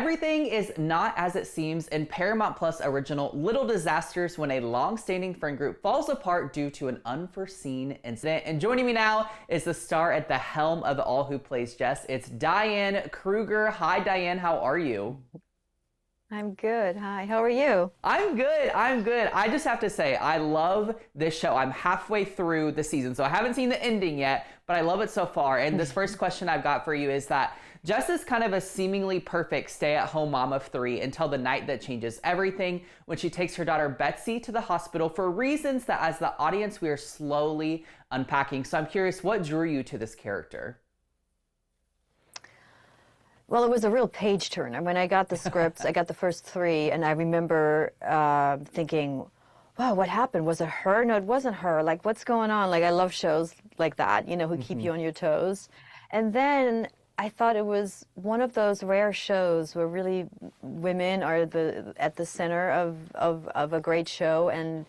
everything is not as it seems in Paramount Plus original Little Disasters when a long-standing friend group falls apart due to an unforeseen incident. And joining me now is the star at the helm of it all who plays Jess. It's Diane Kruger. Hi, Diane. How are you? I'm good. Hi, how are you? I'm good. I just have to say, I love this show. I'm halfway through the season, so I haven't seen the ending yet, but I love it so far. And this first question I've got for you is that Jess is kind of a seemingly perfect stay-at-home mom of three until the night that changes everything, when she takes her daughter Betsey to the hospital for reasons that as the audience we are slowly unpacking. So I'm curious, what drew you to this character? Well, it was a real page turner. When I got the scripts, I got the first three, and I remember thinking, wow, what happened? Was it her? No, it wasn't her. Like, what's going on? Like, I love shows like that, you know, who keep you on your toes. And then I thought it was one of those rare shows where really women are at the center of a great show, and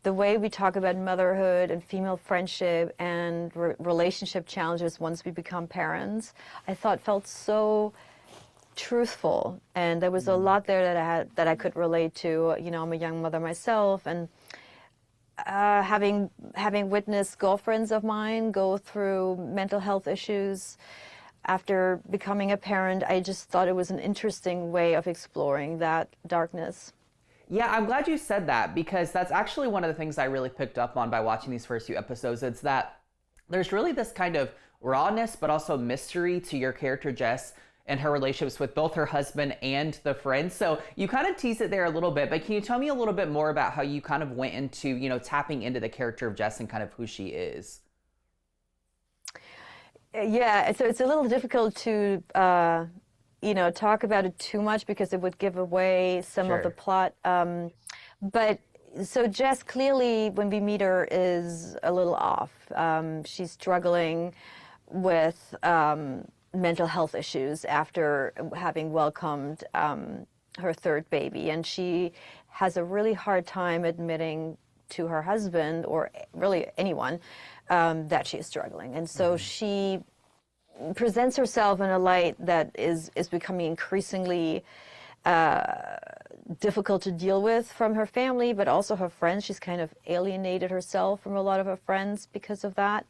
the way we talk about motherhood and female friendship and relationship challenges once we become parents, I thought felt so truthful, and there was a lot there that I could relate to. You know, I'm a young mother myself, and having witnessed girlfriends of mine go through mental health issues after becoming a parent, I just thought it was an interesting way of exploring that darkness. Yeah, I'm glad you said that, because that's actually one of the things I really picked up on by watching these first few episodes. It's that there's really this kind of rawness, but also mystery to your character, Jess, and her relationships with both her husband and the friends. So you kind of tease it there a little bit, but can you tell me a little bit more about how you kind of went into, you know, tapping into the character of Jess and kind of who she is? Yeah, so it's a little difficult to you know, talk about it too much because it would give away some of the plot. But so Jess clearly, when we meet her, is a little off. She's struggling with mental health issues after having welcomed her third baby. And she has a really hard time admitting to her husband, or really anyone, that she's struggling. And so she presents herself in a light that is becoming increasingly difficult to deal with from her family, but also her friends. She's kind of alienated herself from a lot of her friends because of that.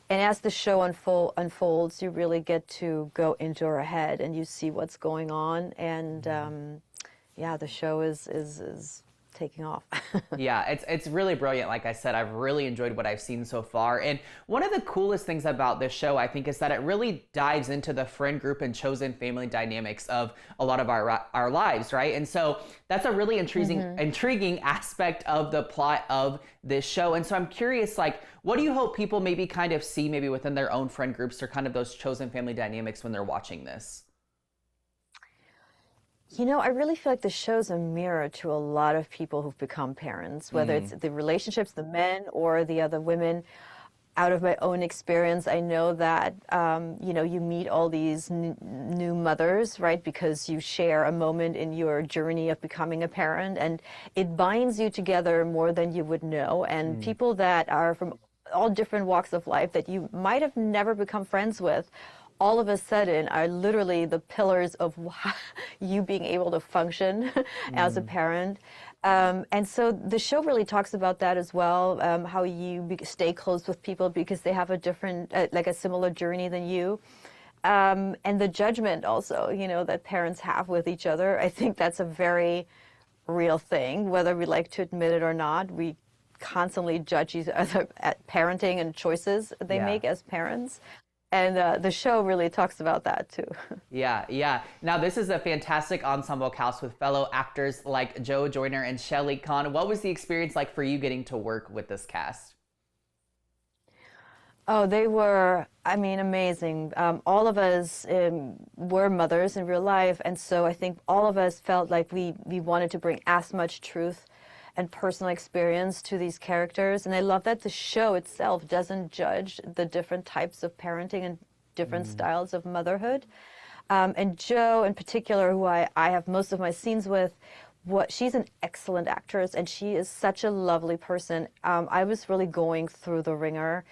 And as the show unfolds, you really get to go into her head and you see what's going on. And yeah, the show is taking off. Yeah, it's really brilliant. Like I said, I've really enjoyed what I've seen so far. And one of the coolest things about this show, I think, is that it really dives into the friend group and chosen family dynamics of a lot of our lives, right? And so that's a really intriguing aspect of the plot of this show. And so I'm curious, like, what do you hope people maybe kind of see maybe within their own friend groups or kind of those chosen family dynamics when they're watching this? You know, I really feel like the show's a mirror to a lot of people who've become parents, whether it's the relationships, the men or the other women. Out of my own experience, I know that, you know, you meet all these new mothers, right, because you share a moment in your journey of becoming a parent, and it binds you together more than you would know. And people that are from all different walks of life that you might have never become friends with, all of a sudden are literally the pillars of you being able to function as a parent. And so the show really talks about that as well, how you stay close with people because they have a different, like a similar journey than you. And the judgment also, you know, that parents have with each other. I think that's a very real thing, whether we like to admit it or not. We constantly judge each other at parenting and choices they make as parents. And the show really talks about that too. Yeah. Now, this is a fantastic ensemble cast with fellow actors like Jo Joyner and Shelley Conn. What was the experience like for you getting to work with this cast? Oh, they were, I mean, amazing. All of us were mothers in real life, and so I think all of us felt like we wanted to bring as much truth and personal experience to these characters. And I love that the show itself doesn't judge the different types of parenting and different styles of motherhood. And Jo in particular, who I have most of my scenes with, she's an excellent actress and she is such a lovely person. I was really going through the ringer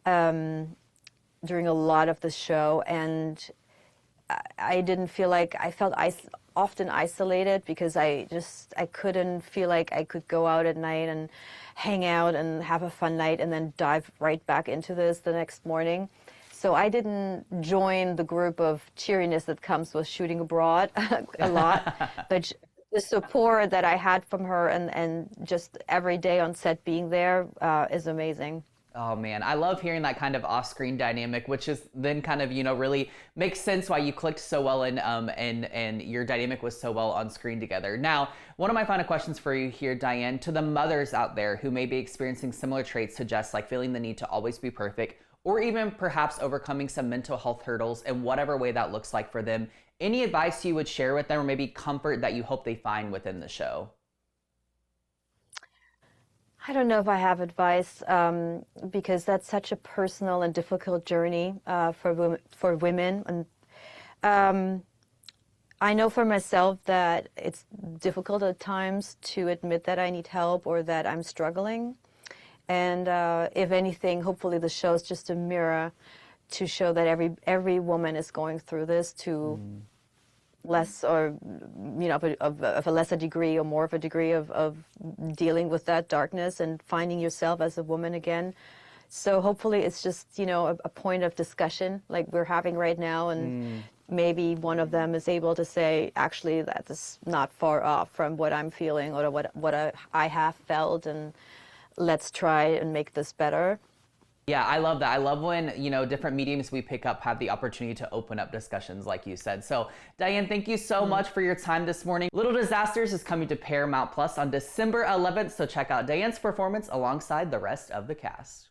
during a lot of the show, and I didn't feel like, I felt often isolated because I couldn't feel like I could go out at night and hang out and have a fun night and then dive right back into this the next morning. So I didn't join the group of cheeriness that comes with shooting abroad a lot, but the support that I had from her and just every day on set being there is amazing. Oh man, I love hearing that kind of off-screen dynamic, which is then kind of, really makes sense why you clicked so well and your dynamic was so well on screen together. Now, one of my final questions for you here, Diane, to the mothers out there who may be experiencing similar traits to Jess, like feeling the need to always be perfect, or even perhaps overcoming some mental health hurdles in whatever way that looks like for them, any advice you would share with them or maybe comfort that you hope they find within the show? I don't know if I have advice because that's such a personal and difficult journey for women. And I know for myself that it's difficult at times to admit that I need help or that I'm struggling. And if anything, hopefully the show is just a mirror to show that every woman is going through this to less or of a lesser degree or more of a degree of dealing with that darkness and finding yourself as a woman again. So hopefully it's just a point of discussion like we're having right now, and maybe one of them is able to say, actually, that is not far off from what I'm feeling or what I have felt, and let's try and make this better. Yeah, I love that. I love when, different mediums we pick up have the opportunity to open up discussions like you said. So Diane, thank you so much for your time this morning. Little Disasters is coming to Paramount Plus on December 11th. So check out Diane's performance alongside the rest of the cast.